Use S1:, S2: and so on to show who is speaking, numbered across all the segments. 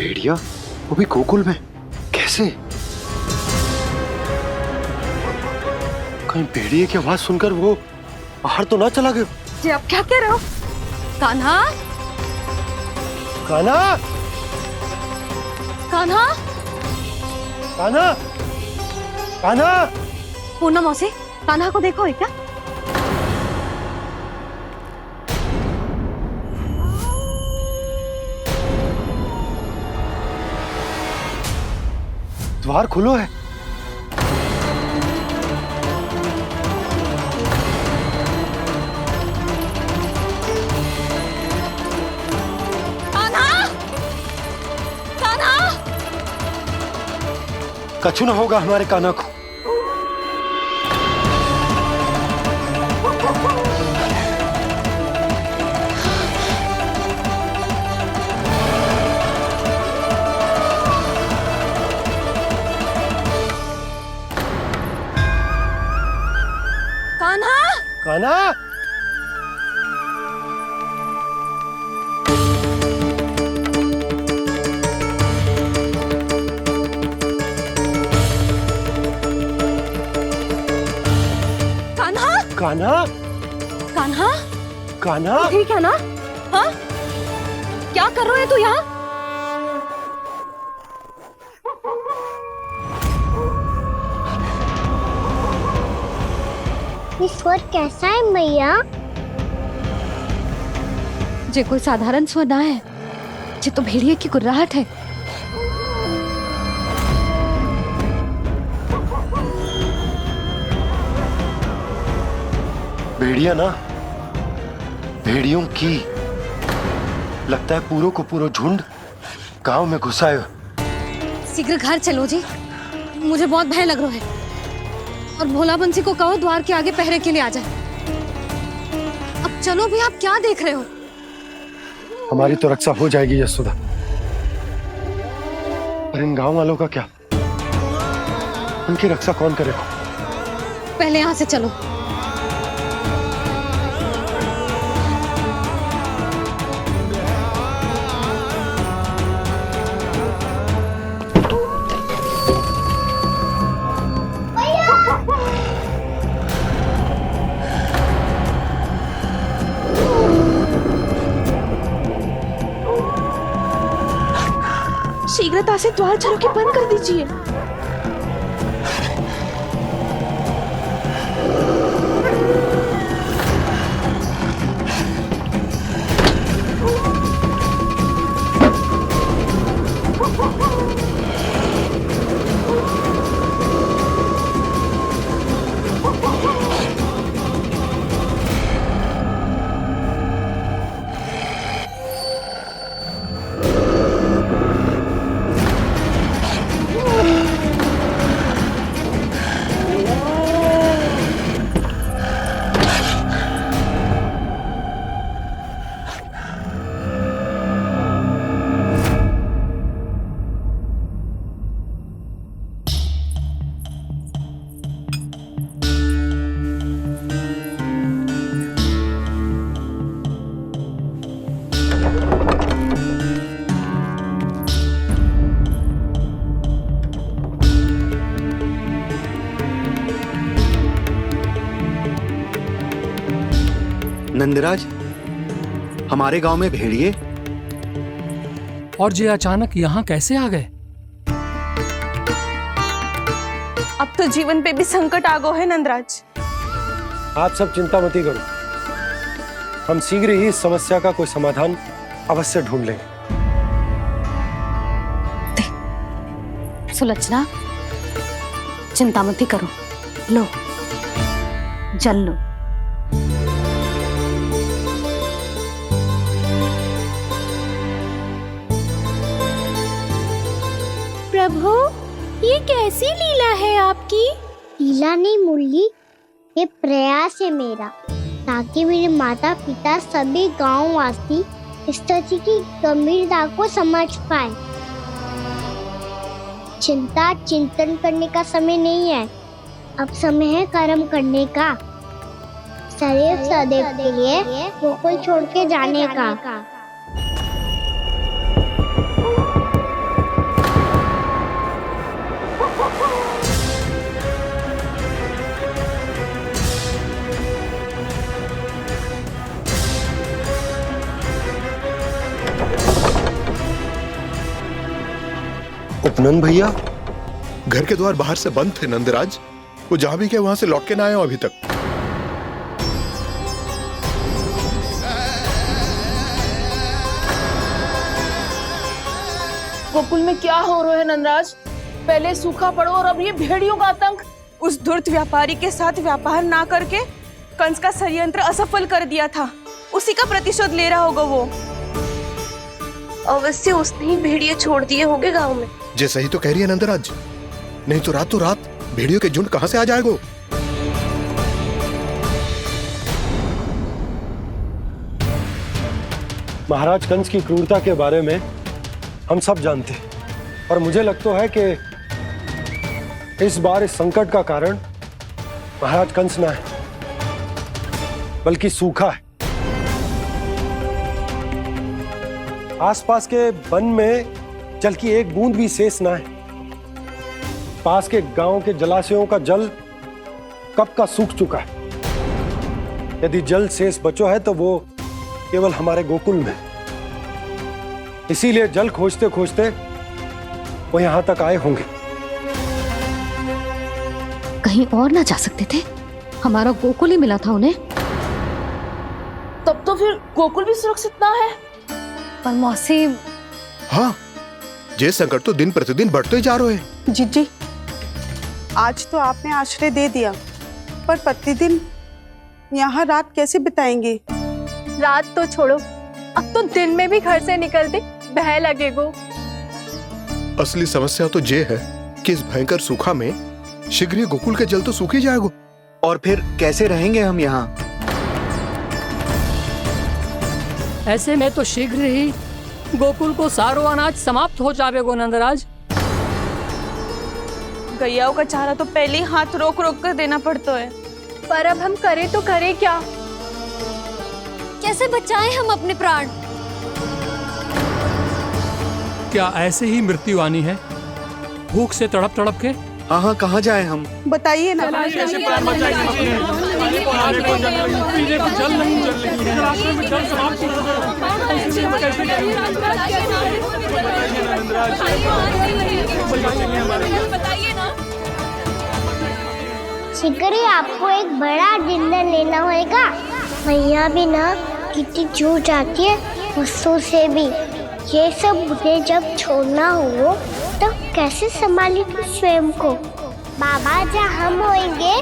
S1: भेड़िया, वो भी गोकुल में, कैसे? कहीं भेड़िए की आवाज सुनकर वो बाहर तो ना चला गया?
S2: जी आप क्या कह रहे हो? कान्हा,
S1: कान्हा,
S2: कान्हा,
S1: कान्हा, कान्हा।
S2: पूनम मौसी, कान्हा को देखो है क्या?
S1: द्वार खुलो है।
S2: कान्हा, कान्हा,
S1: कछु ना होगा हमारे कान्हा को।
S2: कान्हा,
S1: कान्हा,
S2: कान्हा,
S1: कान्हा,
S2: कान्हा,
S1: कान्हा।
S2: ठीक है ना? हाँ, क्या कर रहे हो तू यहाँ?
S3: ये स्वर कैसा है मैया?
S2: जे कोई साधारण स्वर ना है, जे तो भेड़िए की गुर्राहट है।
S1: भेड़िया ना, भेड़ियों की, लगता है पूरो को पूरो झुंड गांव में घुसा है।
S2: शीघ्र घर चलो जी, मुझे बहुत भय लग रहा है। और भोला बंसी को कहो द्वार के आगे पहरे के लिए आ जाए। अब चलो भी, आप क्या देख रहे हो?
S1: हमारी तो रक्षा हो जाएगी यशोदा, पर इन गांव वालों का क्या? उनकी रक्षा कौन करेगा?
S2: पहले यहाँ से चलो। शीघ्रता से द्वार चारों के बंद कर दीजिए।
S4: नंदराज, हमारे गांव में भेड़िए
S5: और ये अचानक यहाँ कैसे आ गए?
S6: अब तो जीवन पे भी संकट आ गो है नंदराज।
S1: आप सब चिंता मत करो, हम शीघ्र ही इस समस्या का कोई समाधान अवश्य ढूंढ लेंगे।
S2: सुलक्षणा, चिंता मत करो, लो जल लो।
S3: प्रभु, ये कैसी लीला है आपकी? लीला नहीं मुरली, ये प्रयास है मेरा, ताकि मेरे माता पिता सभी गांव वासी इस स्थिति की गंभीरता को समझ पाए। चिंता चिंतन करने का समय नहीं है, अब समय है कर्म करने का, सदैव सदैव के लिए गोकुल छोड़ के जाने का।
S1: उपनंद भैया,
S7: घर के द्वार बाहर से बंद थे नंदराज। वो जहां भी गए वहां से लौट के ना आए हो अभी तक।
S6: गोकुल में क्या हो रहा है नंदराज? पहले सूखा पड़ो और अब ये भेड़ियों का आतंक। उस धूर्त व्यापारी के साथ व्यापार ना करके कंस का षड्यंत्र असफल कर दिया था। उसी का प्रतिशोध ले रहा होगा वो। अवश्य उसने ही भेड़िए छोड़ दिए होंगे गांव में।
S7: जे सही तो कह रही है नंदराज, नहीं तो रात भेड़ियों के झुंड कहां से आ जाएगा।
S1: महाराज कंस की क्रूरता के बारे में हम सब जानते हैं, और मुझे लगता है कि इस बार इस संकट का कारण महाराज कंस ना है, बल्कि सूखा है। आसपास के वन में जल की एक बूंद भी शेष ना है। पास के गांव के जलाशयों का जल कब का सूख चुका है। यदि जल शेष बचो है तो वो केवल हमारे गोकुल में। इसीलिए जल खोजते खोजते वो यहां तक आए होंगे।
S2: कहीं और ना जा सकते थे? हमारा गोकुल ही मिला था उन्हें।
S6: तब तो फिर गोकुल भी सुरक्षित ना है।
S2: पर मौसी,
S7: हाँ, ये संकट तो दिन प्रतिदिन बढ़ते ही जा रहे हैं।
S8: जीजी, आज तो आपने आश्रय दे दिया, पर प्रतिदिन यहाँ रात कैसे बिताएंगे?
S6: रात तो छोड़ो, अब तो दिन में भी घर से निकलते भय लगेगो।
S7: असली समस्या तो ये है कि इस भयंकर सूखा में शीघ्र ही गोकुल के जल तो सूख ही जाएगा।
S4: और फिर कैसे रहेंगे हम यहाँ?
S5: ऐसे में तो शीघ्र ही गोकुल को सारो अनाज समाप्त हो जाएगा नंदराज।
S6: गैयाओं का चारा तो पहले ही हाथ रोक रोक कर देना पड़ता है। पर अब हम करें तो करें क्या?
S2: कैसे बचाएं हम अपने प्राण?
S5: क्या ऐसे ही मृत्यु आनी है, भूख से तड़प तड़प के?
S4: हाँ, कहाँ जाए हम?
S8: बताइए ना।
S5: जल नहीं, रास्ते में जल समाप्त हो
S3: शीघ्र ही आपको एक बड़ा डिनर लेना होगा। भैया भी ना कितनी जूझ आती है गुस्सों से भी। ये सब मुझे जब छोड़ना हो तो कैसे संभालेंगे स्वयं को? बाबा जहाँ हम होंगे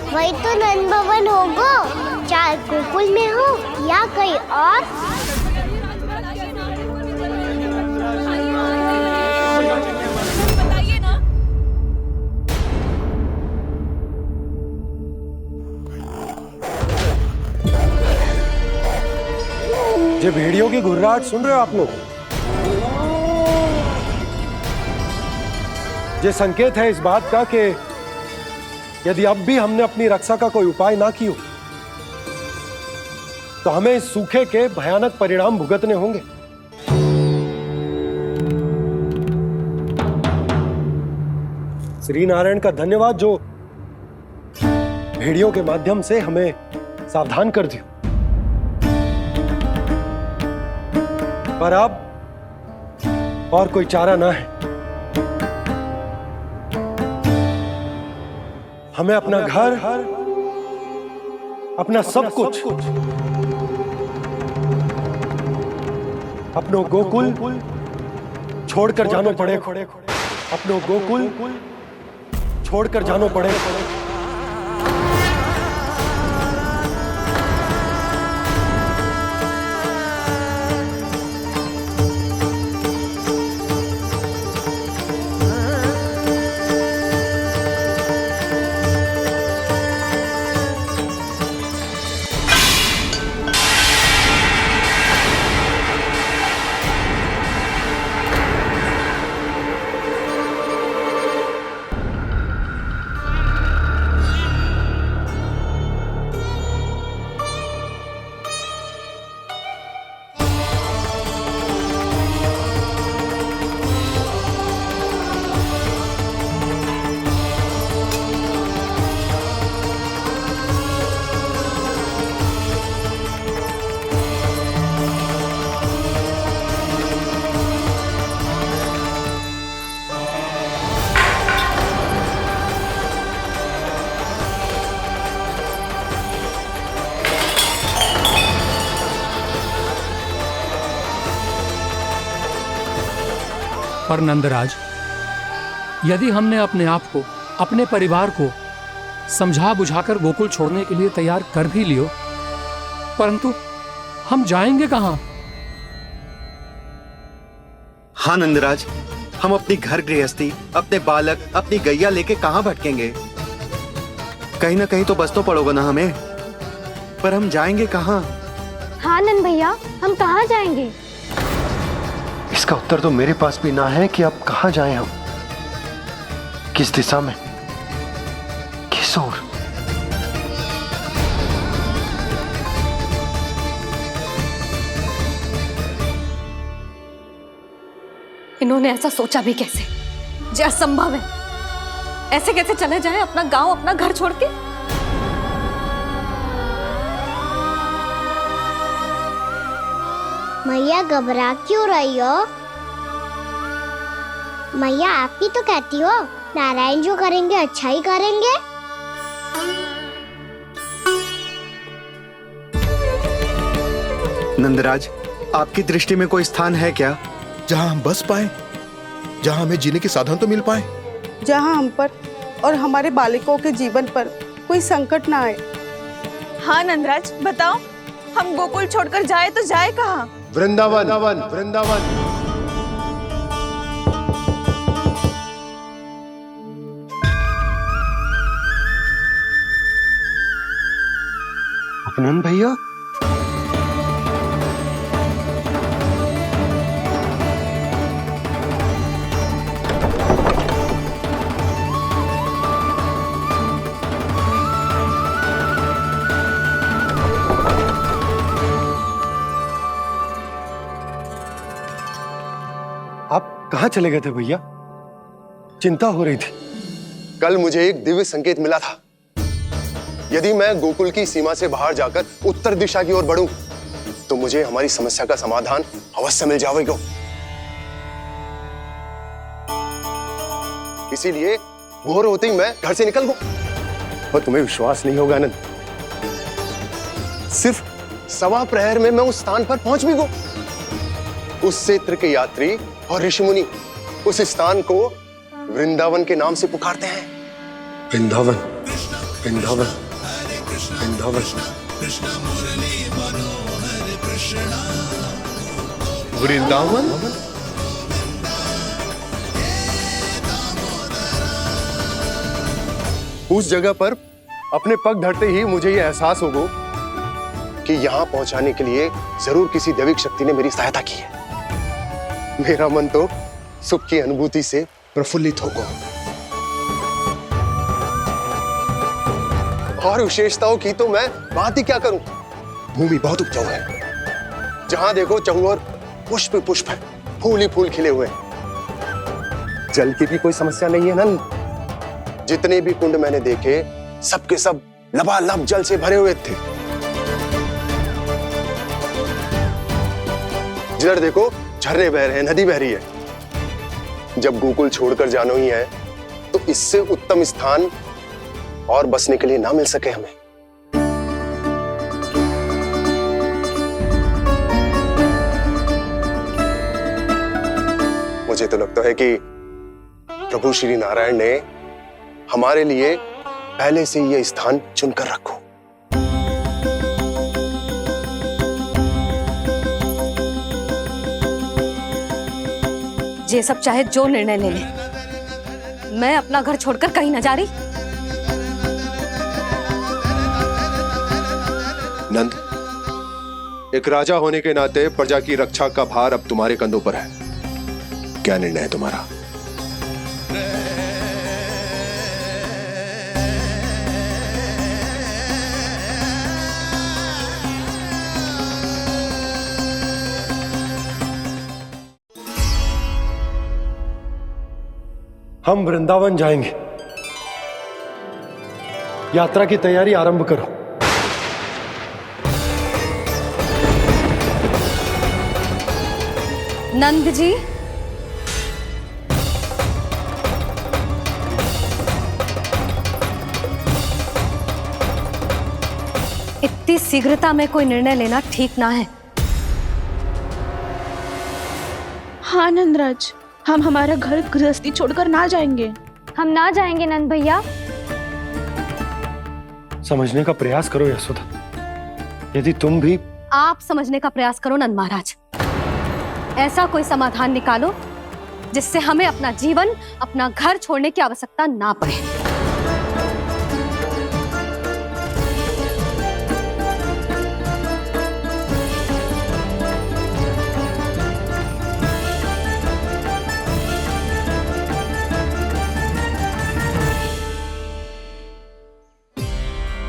S3: वही तो नंद भवन होगा, चाहे गोकुल में हो या कहीं और।
S1: ये भेड़ियों की घुर्राहट सुन रहे हो आप लोग? ये संकेत है इस बात का कि यदि अब भी हमने अपनी रक्षा का कोई उपाय ना किया तो हमें इस सूखे के भयानक परिणाम भुगतने होंगे। श्री नारायण का धन्यवाद जो भेड़ियों के माध्यम से हमें सावधान कर दिया। पर अब और कोई चारा ना है। हमें अपना घर, अपना सब कुछ, अपनो गोकुल छोड़कर जानो पड़ेगा। अपनो गोकुल छोड़कर जानो पड़ेगा।
S5: पर नंदराज, यदि हमने अपने आप को, अपने परिवार को समझा बुझाकर गोकुल छोड़ने के लिए तैयार कर भी लियो, परंतु हम जाएंगे कहां?
S4: हाँ नंदराज, हम अपनी घर गृहस्थी, अपने बालक, अपनी गैया लेके कहाँ भटकेंगे? कहीं ना कहीं तो बस तो पड़ोगे ना हमें, पर हम जाएंगे कहाँ?
S3: हाँ नंद भैया, हम कहाँ जाएंगे?
S1: इसका उत्तर तो मेरे पास भी ना है कि अब कहाँ जाएं हम, किस दिशा में, किस ओर।
S2: इन्होंने ऐसा सोचा भी कैसे? जो असंभव है। ऐसे कैसे चले जाएं अपना गांव, अपना घर छोड़ के?
S3: मैया घबरा क्यों रही हो? मैया आप ही तो कहती हो नारायण जो करेंगे अच्छा ही करेंगे।
S4: नंदराज, आपकी दृष्टि में कोई स्थान है क्या
S7: जहां हम बस पाए, जहां हमें जीने के साधन तो मिल पाए,
S8: जहाँ हम पर और हमारे बालकों के जीवन पर कोई संकट ना आए।
S6: हाँ नंदराज, बताओ, हम गोकुल छोड़कर जाए तो जाए कहाँ?
S1: वृंदावन, वृंदावन। उपनंद भैया, आप कहाँ चले गए थे भैया? चिंता हो रही थी।
S7: कल मुझे एक दिव्य संकेत मिला था। यदि मैं गोकुल की सीमा से बाहर जाकर उत्तर दिशा की ओर बढ़ूं, तो मुझे हमारी समस्या का समाधान अवश्य मिल जाएगा। इसीलिए भोर होते ही मैं घर से निकल गया। और तुम्हें विश्वास नहीं होगा आनंद, सिर्फ सवा प्रहर में मैं उस स्थान पर पहुंच भी गया। उस क्षेत्र के यात्री और ऋषिमुनि उस स्थान को वृंदावन के नाम से पुकारते हैं।
S1: वृंदावन, वृंदावन, वृंदावन।
S7: वृंदावन? उस जगह पर अपने पग धरते ही मुझे यह एहसास होगा कि यहां पहुंचाने के लिए जरूर किसी दैविक शक्ति ने मेरी सहायता की है। मेरा मन तो सुख की अनुभूति से प्रफुल्लित होगा। और विशेषताओं की तो मैं बात ही क्या करूं। भूमि बहुत उपजाऊ है, जहां देखो चहुओर पुष्प पुष्प है, फूल ही फूल खिले हुए हैं। जल की भी कोई समस्या नहीं है नंद। जितने भी कुंड मैंने देखे, सबके सब लबालब जल से भरे हुए थे। जिधर देखो झरने बह रहे हैं, नदी बह रही है। जब गोकुल छोड़कर जाना ही है, तो इससे उत्तम स्थान और बसने के लिए ना मिल सके हमें। मुझे तो लगता है कि प्रभु श्री नारायण ने हमारे लिए पहले से यह स्थान चुनकर रखो।
S2: ये सब चाहे जो निर्णय ले ले, मैं अपना घर छोड़कर कहीं न जा रही।
S7: नंद, एक राजा होने के नाते प्रजा की रक्षा का भार अब तुम्हारे कंधों पर है। क्या निर्णय है तुम्हारा?
S1: हम वृंदावन जाएंगे। यात्रा की तैयारी आरंभ करो।
S2: नंद जी, इतनी शीघ्रता में कोई निर्णय लेना ठीक ना है।
S6: हाँ नंदराज, हम हमारा घर गृहस्थी छोड़कर ना जाएंगे।
S3: हम ना जाएंगे नंद भैया।
S1: समझने का प्रयास करो यशोदा। यदि तुम भी
S2: आप समझने का प्रयास करो नंद महाराज। ऐसा कोई समाधान निकालो जिससे हमें अपना जीवन, अपना घर छोड़ने की आवश्यकता ना पड़े।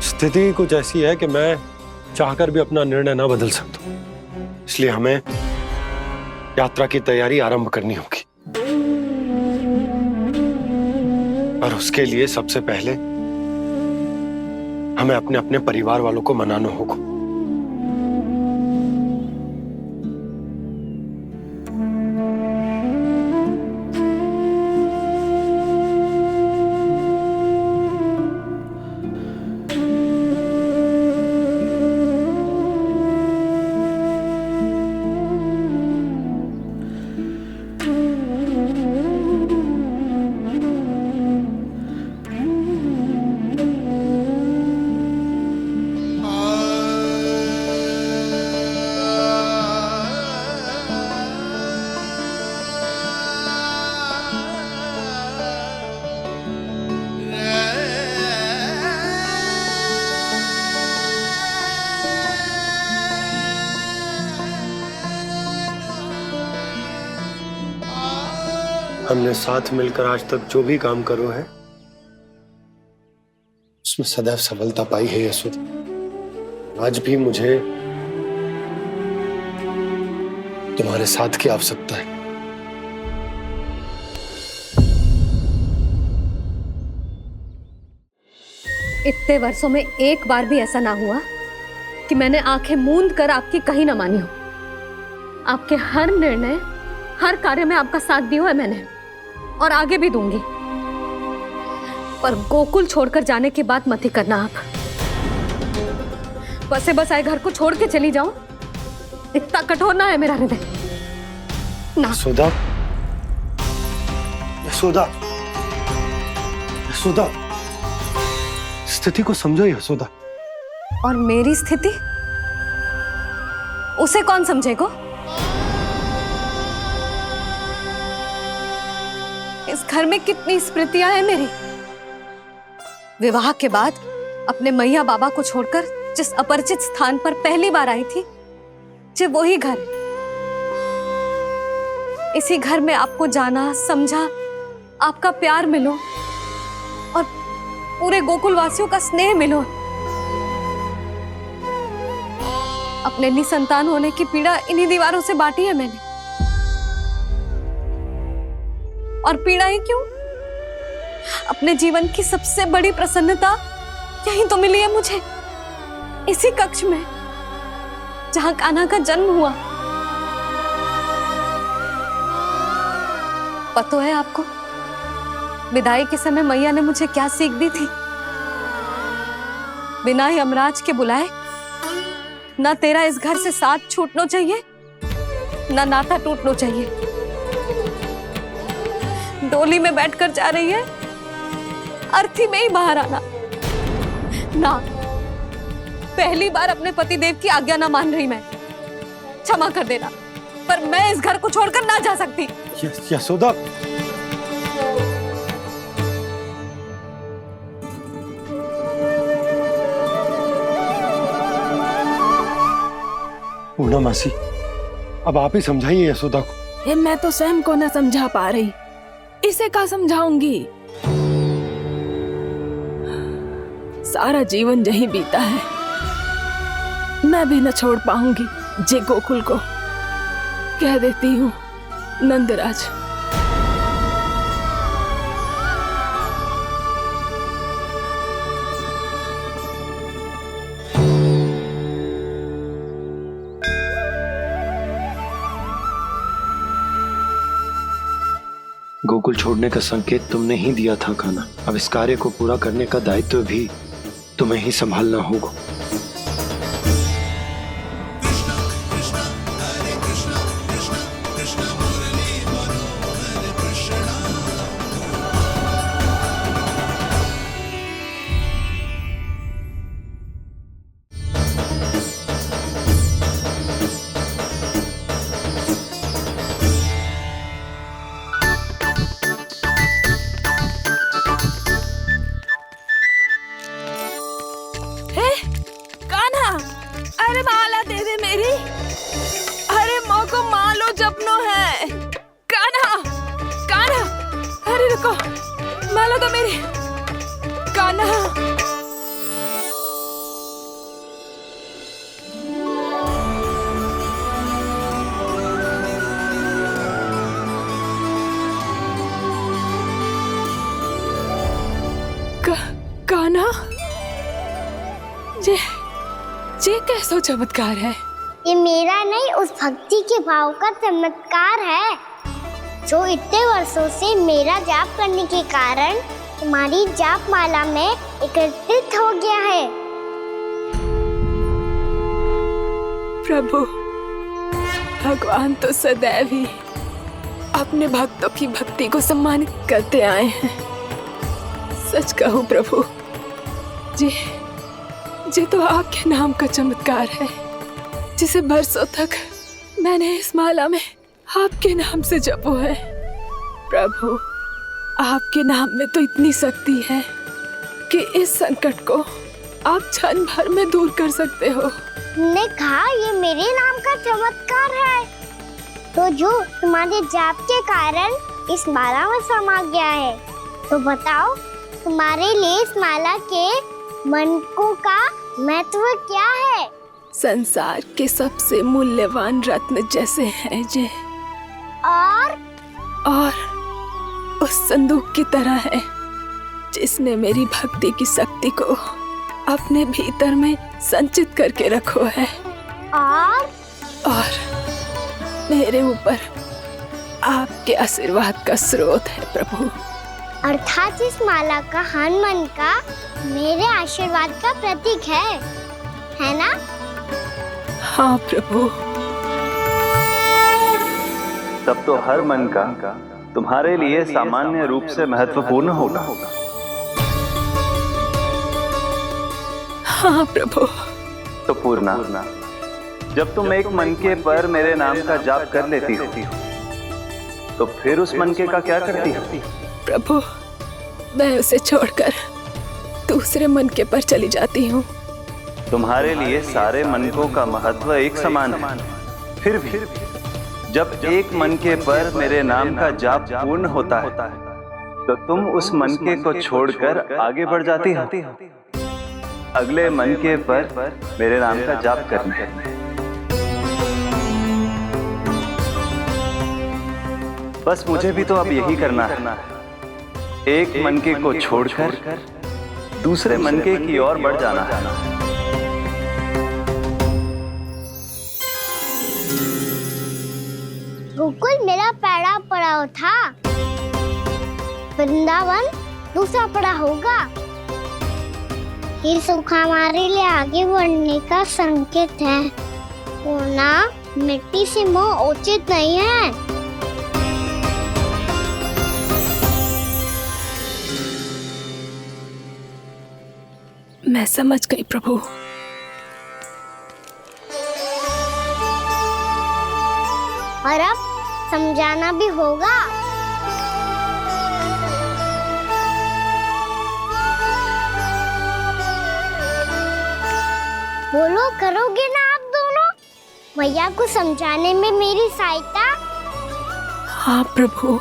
S1: स्थिति कुछ ऐसी है कि मैं चाहकर भी अपना निर्णय ना बदल सकता, इसलिए हमें यात्रा की तैयारी आरंभ करनी होगी। और उसके लिए सबसे पहले हमें अपने अपने परिवार वालों को मनाना होगा। हमने साथ मिलकर आज तक जो भी काम करो है उसमें सदैव सफलता पाई है यशोदा। आज भी मुझे तुम्हारे साथ की आवश्यकता है।
S2: इतने वर्षों में एक बार भी ऐसा ना हुआ कि मैंने आंखें मूंद कर आपकी कहीं ना मानी हो। आपके हर निर्णय, हर कार्य में आपका साथ दिया है मैंने, और आगे भी दूंगी। पर गोकुल छोड़कर जाने की बात मत ही करना आप। बसे बसाए घर को छोड़ के चली जाऊं, इतना कठोर ना है मेरा हृदय ना।
S1: यशोदा, यशोदा, यशोदा, स्थिति को समझो यशोदा।
S2: और मेरी स्थिति उसे कौन समझेगा? इस घर में कितनी स्मृतियां हैं मेरी। विवाह के बाद अपने मैया बाबा को छोड़कर जिस अपरिचित स्थान पर पहली बार आई थी, जो वही घर। इसी घर में आपको जाना, समझा, आपका प्यार मिलो और पूरे गोकुल वासियों का स्नेह मिलो। अपने निसंतान होने की पीड़ा इन्हीं दीवारों से बांटी है मैंने। और पीड़ा ही क्यों? अपने जीवन की सबसे बड़ी प्रसन्नता यही तो मिली है मुझे, इसी कक्ष में जहां कान्हा का जन्म हुआ। पता है आपको विदाई के समय मैया ने मुझे क्या सीख दी थी? बिना यमराज के बुलाए ना तेरा इस घर से साथ छूटना चाहिए, ना नाता टूटना चाहिए। डोली में बैठकर जा रही है, अर्थी में ही बाहर आना ना। पहली बार अपने पतिदेव की आज्ञा ना मान रही मैं, क्षमा कर देना, पर मैं इस घर को छोड़कर ना जा सकती।
S1: यशोदा, पूर्णा मासी, अब आप ही समझाइए यशोदा को।
S6: ये मैं तो स्वयं को न समझा पा रही, इसे क्या समझाऊंगी? सारा जीवन यही बीता है, मैं भी न छोड़ पाऊंगी जे गोकुल को। कह देती हूँ नंदराज।
S1: गोकुल छोड़ने का संकेत तुमने ही दिया था कान्हा। अब इस कार्य को पूरा करने का दायित्व भी तुम्हें ही संभालना होगा।
S6: जपनो है। कान्हा, कान्हा, अरे रुको, माला तो मेरी। कान्हा, कान्हा, जे कैसो चमत्कार है?
S3: ये मेरा नहीं, उस भक्ति के भाव का चमत्कार है जो इतने वर्षों से मेरा जाप करने के कारण तुम्हारी जाप माला में एकत्रित हो गया है।
S6: प्रभु, भगवान तो सदैव ही अपने भक्तों की भक्ति को सम्मानित करते आए हैं। सच कहूं प्रभु, जी तो आपके नाम का चमत्कार है, जिसे बरसों तक मैंने इस माला में आपके नाम से जपो है। प्रभु, आपके नाम में तो इतनी शक्ति है कि इस संकट को आप क्षण भर में दूर कर सकते हो।
S3: तुमने कहा ये मेरे नाम का चमत्कार है, तो जो तुम्हारे जाप के कारण इस माला में समा गया है, तो बताओ तुम्हारे लिए इस माला के मनकों का महत्व क्या है?
S6: संसार के सबसे मूल्यवान रत्न जैसे हैं जे, और उस संदूक की तरह है जिसने मेरी भक्ति की शक्ति को अपने भीतर में संचित करके रखो है। और मेरे ऊपर आपके आशीर्वाद का स्रोत है प्रभु।
S3: अर्थात इस माला का हनुमान का मेरे आशीर्वाद का प्रतीक है ना?
S6: हाँ प्रभु।
S9: तब तो हर मन का तुम्हारे लिए सामान्य रूप से महत्वपूर्ण होगा।
S6: हाँ प्रभु।
S9: तो पूर्णा, जब तुम एक मनके पर मेरे नाम का जाप कर लेती हो, तो फिर उस मनके का क्या करती हो?
S6: प्रभु, मैं उसे छोड़कर दूसरे मनके पर चली जाती हूँ।
S9: तुम्हारे लिए सारे मनकों का महत्व एक समान है। फिर भी जब एक मनके पर मेरे नाम का जाप पूर्ण होता है, तो तुम उस मनके को छोड़कर आगे बढ़ जाती हो अगले मनके पर मेरे नाम का जाप करने। बस मुझे भी तो अब यही करना है, एक मनके को छोड़कर दूसरे मनके की ओर बढ़ जाना है।
S3: गोकुल मेरा पहला पड़ाव था, वृंदावन दूसरा पड़ा होगा। ये सुख हमारे लिए आगे बढ़ने का संकेत है, वरना मिट्टी से मोह उचित नहीं है।
S6: मैं समझ गई प्रभु।
S3: और अब समझाना भी होगा। बोलो, करोगे ना आप दोनों? भैया को समझाने में मेरी सहायता?
S6: हाँ प्रभु।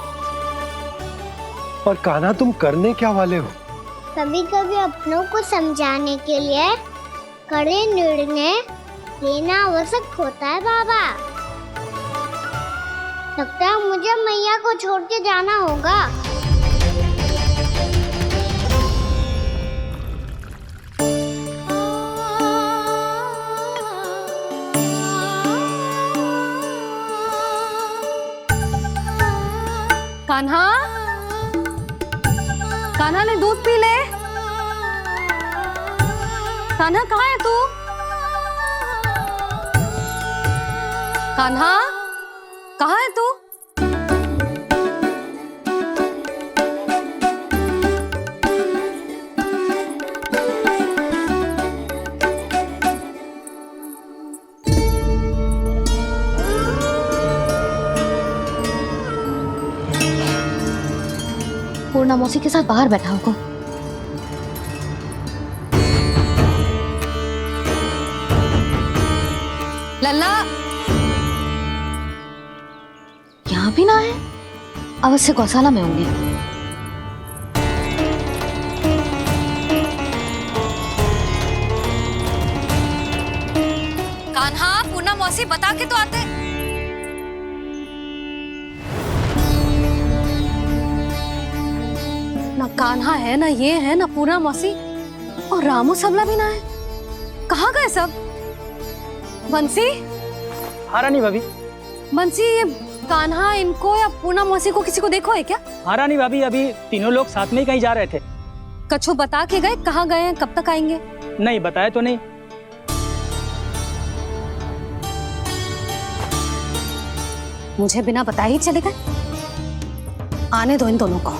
S1: पर कान्हा, तुम करने क्या वाले हो?
S3: कभी कभी अपनों को समझाने के लिए कड़े निर्णय लेना आवश्यक होता है बाबा। लगता है मुझे मैया को छोड़ के जाना होगा।
S2: कान्हा, कान्हा ने दूध पी ले। कान्हा कहाँ है तू? कान्हा, कहाँ है तू? पूर्णा मौसी के साथ बाहर बैठा होगा। लल्ला, यहाँ भी ना है, अवश्य गौशाला में होंगे। कान्हा, पूना मौसी बता के तो आते। ना कान्हा है, ना ये है, ना पूना मौसी, और रामू सबला भी ना है। कहाँ गए सब? बंसी?
S10: हाँ रानी भाभी।
S2: बंसी, ये कान्हा इनको या पूना मौसी को किसी को देखो है क्या?
S10: हाँ रानी भाभी, अभी तीनों लोग साथ में ही कहीं जा रहे थे।
S2: कछु बता के गए कहाँ गए हैं, कब तक आएंगे?
S10: नहीं बताया तो नहीं।
S2: मुझे बिना बताए ही चले गए? आने दो इन दोनों को,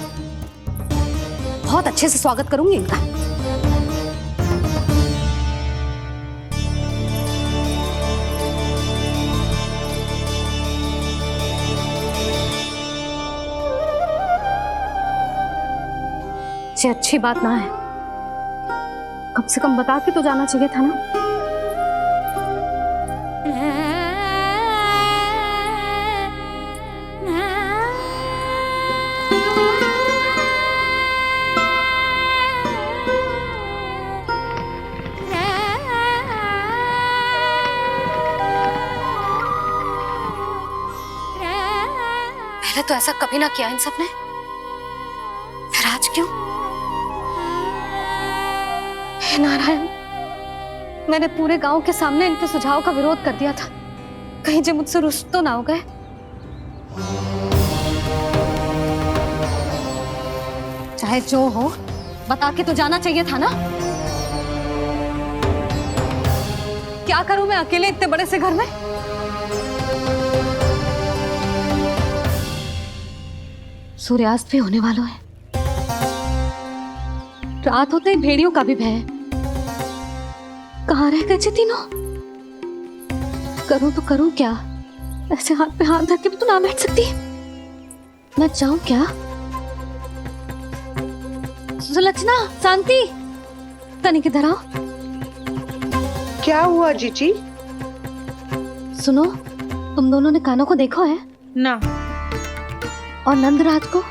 S2: बहुत अच्छे से स्वागत करूंगी इनका। ये अच्छी बात ना है, कम से कम बता के तो जाना चाहिए था ना। पहले तो ऐसा कभी ना किया इन सब ने, फिर आज क्यों? हे नारायण, मैंने पूरे गांव के सामने इनके सुझाव का विरोध कर दिया था, कहीं जे मुझसे रुष्ट तो ना हो गए। चाहे जो हो, बता के तो जाना चाहिए था ना। क्या करूं मैं अकेले इतने बड़े से घर में? सूर्यास्त भी होने वाला है, रात होते ही भेड़ियों का भी भय है। कहाँ रह गए तीनों? करूं तो करूं क्या? ऐसे हाथ पे हाथ धर के भी तो ना बैठ सकती। मैं जाऊं क्या? सुलक्षणा, शांति, तनिक इधर आओ।
S8: क्या हुआ जीजी?
S2: सुनो, तुम दोनों ने कान्हा को देखा है?
S6: ना।
S2: और नंदराज को?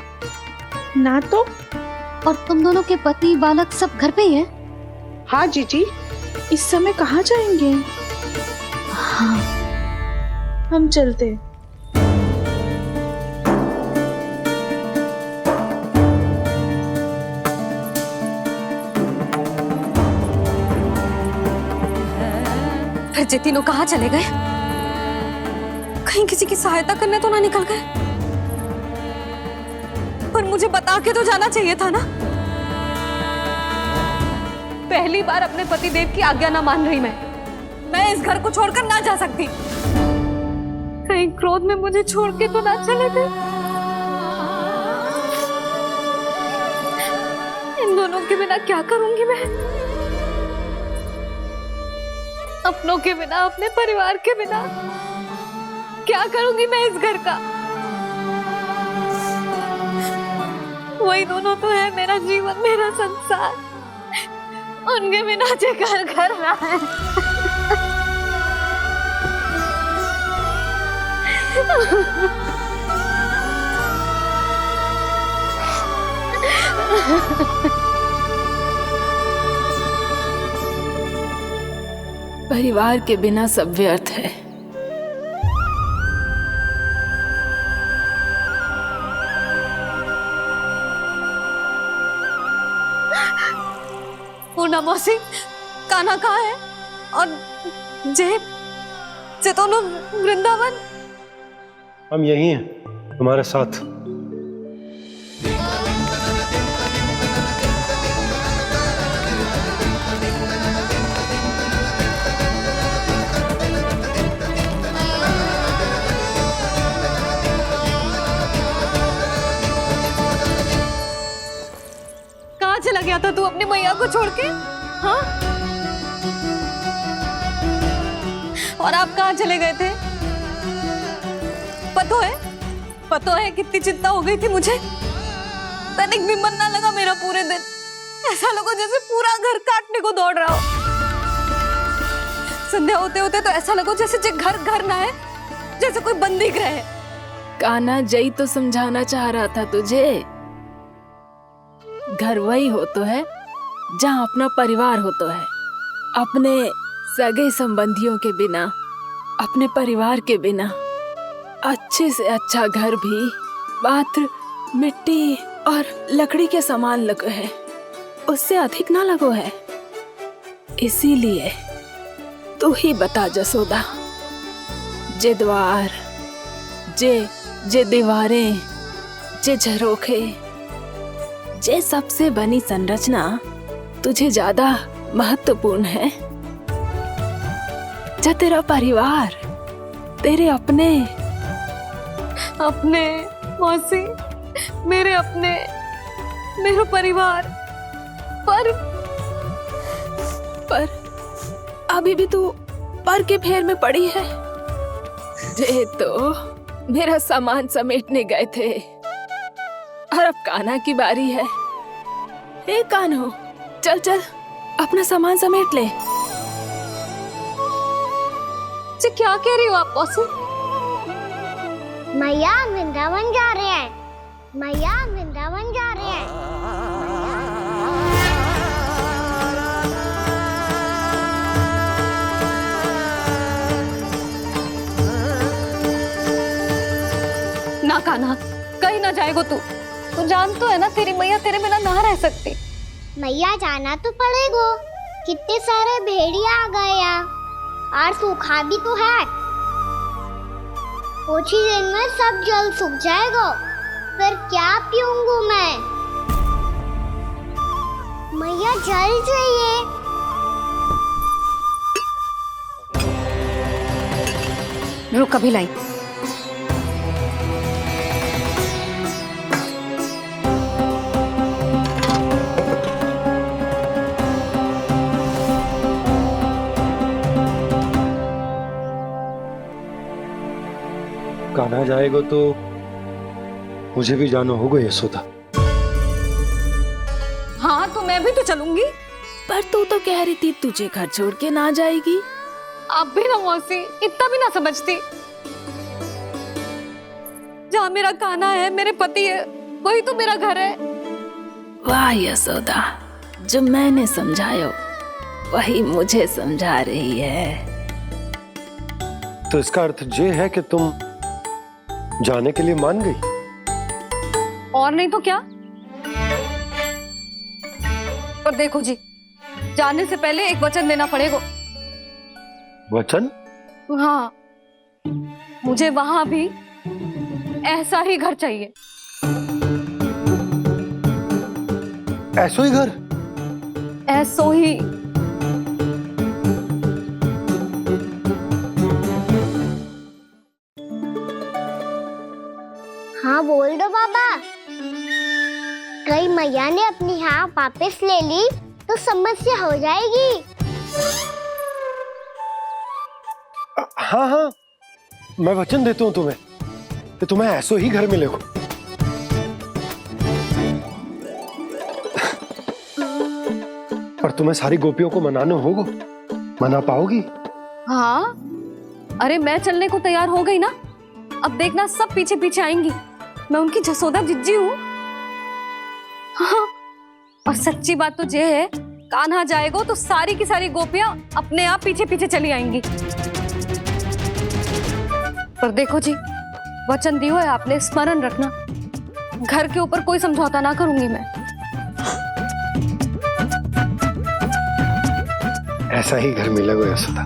S6: ना तो।
S2: और तुम दोनों के पति बालक सब घर पे ही हैं?
S8: हाँ जीजी।
S6: इस समय कहाँ जाएंगे?
S2: हाँ।
S6: हम चलते।
S2: फिर जे तीनों कहाँ चले गए? कहीं किसी की सहायता करने तो ना निकल गए? पर मुझे बता के तो जाना चाहिए था ना। पहली बार अपने पतिदेव की आज्ञा ना मान रही मैं इस घर को छोड़कर ना जा सकती। कहीं क्रोध में मुझे छोड़ के तो ना चले गए। इन दोनों के बिना क्या करूंगी मैं? अपनों के बिना, अपने परिवार के बिना क्या करूंगी मैं इस घर का? वही दोनों तो है मेरा जीवन, मेरा संसार। उनके बिना जे घर घर रहा है।
S6: परिवार के बिना सब व्यर्थ है।
S2: पूना मौसी, कान्हा कहाँ है? और जे दोनों वृंदावन?
S1: हम यही हैं, तुम्हारे साथ।
S2: कहाँ चला गया था तू अपनी मैया को छोड़ के? हाँ? और आप कहाँ चले गए थे? पता है कितनी चिंता हो गई थी मुझे। तनिक भी मन ना लगा मेरा पूरे दिन। ऐसा लगा जैसे पूरा घर काटने को दौड़ रहा हो। संध्या होते होते तो ऐसा लगा जैसे घर घर ना है, जैसे कोई बंदी गृह है।
S11: कान्हा जई तो समझाना चाह रहा था तुझे। घर वही हो तो है जहाँ अपना परिवार हो तो है। अपने सगे संबंधियों के बिना, अपने परिवार के बिना अच्छे से अच्छा घर भी मात्र मिट्टी और लकड़ी के समान लगो है, उससे अधिक ना लगो है। इसीलिए तू ही बता जसोदा, जे द्वार, जे दीवारें, जे झरोखे, जे सबसे बनी संरचना तुझे ज्यादा महत्वपूर्ण है? जा तेरा परिवार, तेरे अपने
S2: मौसी, मेरे अपने, मेरा परिवार, पर अभी भी तू पर के फेर में पड़ी है। जे तो मेरा सामान समेटने गए थे और अब कान्हा की बारी है। ए कान्हो, चल चल अपना सामान समेट ले। जी क्या कह रही हो आप मौसी?
S3: मैया वृंदावन जा रहे हैं, मैया वृंदावन जा रहे हैं।
S2: ना कान्हा, कहीं ना जाएगो तू जान तो है ना तेरी मैया तेरे बिना ना रह सकती।
S3: मैया जाना तो पड़ेगा, कितने सारे भेड़िया आ गए यहाँ और सूखा भी तो है। कुछ ही दिन में सब जल सूख जाएगा, फिर क्या पीऊंगा मैं? मैया जल चाहिए।
S2: रुक अभी लाई।
S1: कान्हा जाएगा तो मुझे भी जाना होगा यशोदा।
S2: हाँ तो मैं भी तो चलूंगी।
S11: पर तू तो कह रही थी तुझे घर छोड़ के ना जाएगी।
S2: आप भी ना मौसी, इतना भी ना समझती। जहाँ मेरा कान्हा है, मेरे पति है, वही तो मेरा घर है।
S11: वाह यशोदा, जो मैंने समझाया वही मुझे समझा रही है।
S1: तो इसका अर्थ ये है कि तुम जाने के लिए मान गई?
S2: और नहीं तो क्या। पर देखो जी, जाने से पहले एक वचन देना पड़ेगा।
S1: वचन?
S2: हाँ, मुझे वहां भी ऐसा ही घर चाहिए।
S1: ऐसो ही घर?
S2: ऐसो ही।
S3: हाँ बोल दो बाबा। कहीं मैया ने अपनी हाँ वापस ले ली तो समस्या हो जाएगी।
S1: हाँ हाँ, मैं वचन देता हूँ तुम्हें कि तुम्हें ऐसो ही घर मिलेगा। पर तुम्हें सारी गोपियों को मनाना होगा। मना पाओगी?
S2: हाँ, अरे मैं चलने को तैयार हो गई ना। अब देखना सब पीछे पीछे आएंगी। मैं उनकी जसोदा जिज्जी हूँ। हाँ, और सच्ची बात तो ये है, कान्हा जाएगा तो सारी की सारी गोपियां अपने आप पीछे पीछे चली आएंगी। पर देखो जी, वचन दियो है आपने, स्मरण रखना। घर के ऊपर कोई समझौता ना करूंगी मैं।
S1: ऐसा ही घर मिलेगा यशोदा।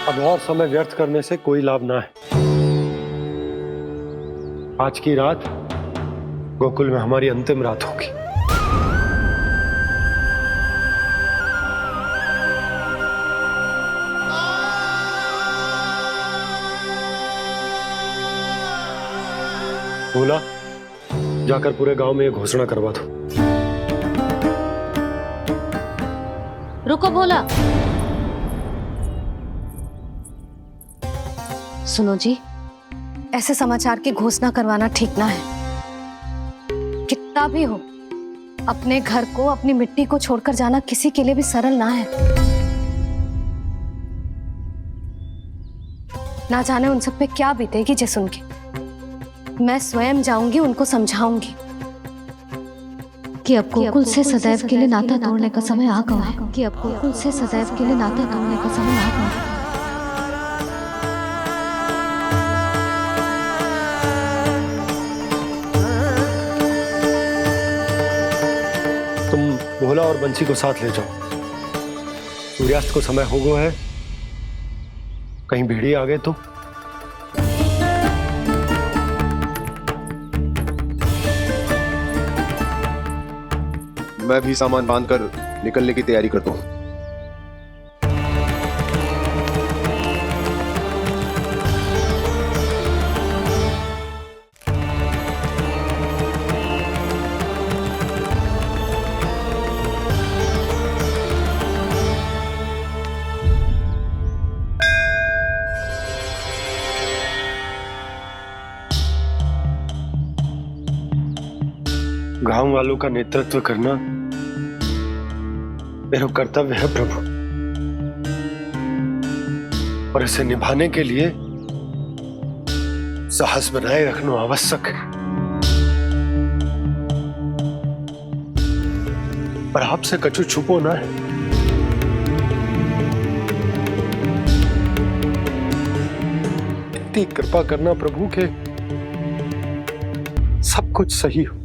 S1: अब और समय व्यर्थ करने से कोई लाभ ना है। आज की रात गोकुल में हमारी अंतिम रात होगी। बोला, जाकर पूरे गांव में ये घोषणा करवा दो।
S2: रुको भोला। सुनो जी, ऐसे समाचार की घोषणा करवाना ठीक ना है। कितना भी हो, अपने घर को, अपनी मिट्टी को छोड़कर जाना किसी के लिए भी सरल ना है। ना जाने उन सब पे क्या बीतेगी जे सुन के। मैं स्वयं जाऊंगी, उनको समझाऊंगी कि अब गोकुल से सदैव के लिए नाता तोड़ने का समय आ गया है, कि अब गोकुल से सदैव के लिए नाता तोड़ने का समय आ गया है।
S1: तुम भोला और बंसी को साथ ले जाओ। सूर्यास्त को समय हो गया है, कहीं भेड़िए आ गए तो।
S7: मैं भी सामान बांधकर निकलने की तैयारी करता हूँ।
S1: गांव वालों का नेतृत्व करना मेरा कर्तव्य है प्रभु, और इसे निभाने के लिए साहस बनाए रखना आवश्यक है। पर आपसे कछु छुपो ना है। इतनी कृपा करना प्रभु के सब कुछ सही हो,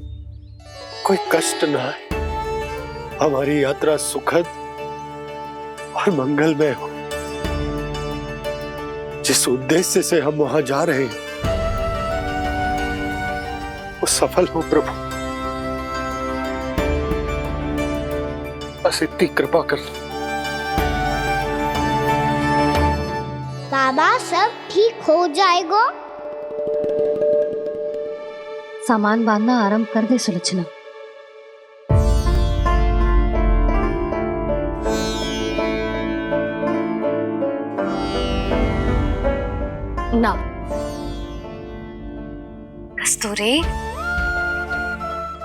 S1: कोई कष्ट ना है, हमारी यात्रा सुखद और मंगलमय हो। जिस उद्देश्य से हम वहां जा रहे हैं वो सफल हो प्रभु, बस इतनी कृपा कर।
S3: बाबा सब ठीक हो जाएगा।
S2: सामान बांधना आरंभ कर दे सुलोचना। ना कस्तूरी,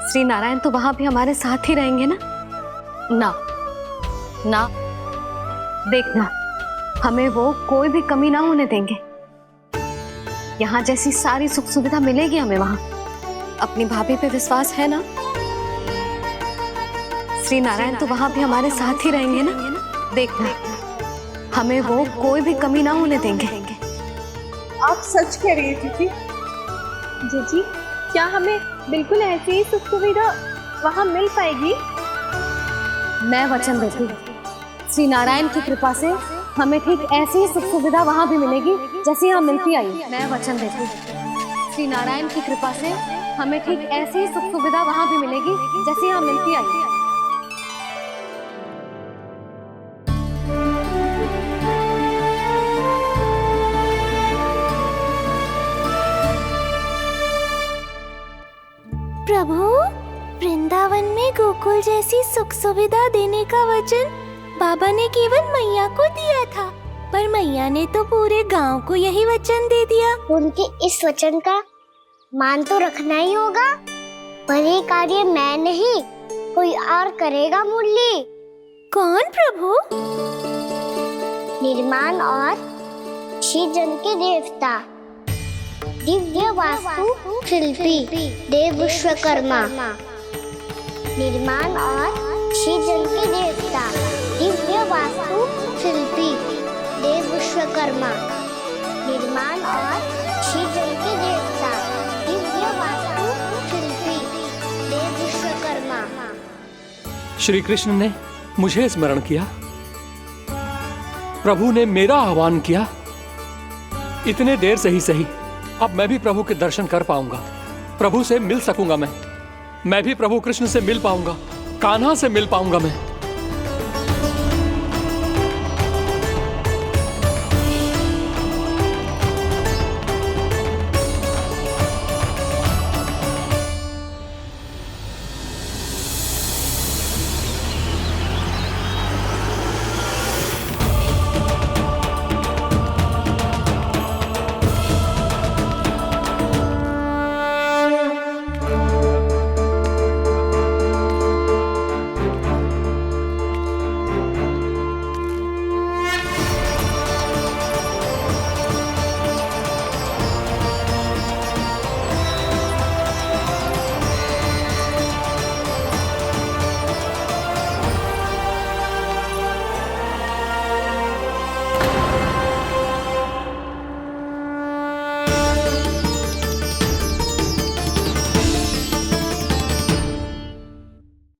S2: श्री नारायण तो वहां भी हमारे साथ ही रहेंगे ना? ना ना, देखना, हमें वो कोई भी कमी ना होने देंगे। यहाँ जैसी सारी सुख सुविधा मिलेगी हमें वहां। अपनी भाभी पे विश्वास है ना? श्री नारायण तो वहां भी हमारे साथ ही रहेंगे ना? देखना, हमें वो कोई भी कमी ना होने देंगे।
S6: आप सच कह रही है दीदी।
S12: जीजी, क्या हमें बिल्कुल ऐसी ही सुख सुविधा वहाँ मिल पाएगी?
S2: मैं वचन देती हूँ, श्री नारायण की कृपा से हमें ठीक ऐसी ही सुख सुविधा वहाँ भी मिलेगी जैसी यहाँ मिलती आई। मैं वचन देती हूँ, श्री नारायण की कृपा से हमें ठीक ऐसी ही सुख सुविधा वहाँ भी मिलेगी जैसी यहाँ मिलती आई।
S3: प्रभु, वृंदावन में गोकुल जैसी सुख सुविधा देने का वचन बाबा ने केवल मैया को दिया था, पर मैया ने तो पूरे गांव को यही वचन दे दिया। उनके इस वचन का मान तो रखना ही होगा, पर ये कार्य मैं नहीं, कोई और करेगा मुरली। कौन प्रभु? निर्माण और सृजन के देवता, दिव्य वास्तु शिल्पी देव विश्वकर्मा। निर्माण और सृजन के देवता, दिव्य वास्तु शिल्पी देव विश्वकर्मा। निर्माण और सृजन के देवता, दिव्य वास्तु शिल्पी देव विश्वकर्मा।
S5: श्री कृष्ण ने मुझे स्मरण किया, प्रभु ने मेरा आह्वान किया। इतने देर से ही सही, अब मैं भी प्रभु के दर्शन कर पाऊंगा, प्रभु से मिल सकूंगा। मैं भी प्रभु कृष्ण से मिल पाऊंगा, कान्हा से मिल पाऊंगा मैं।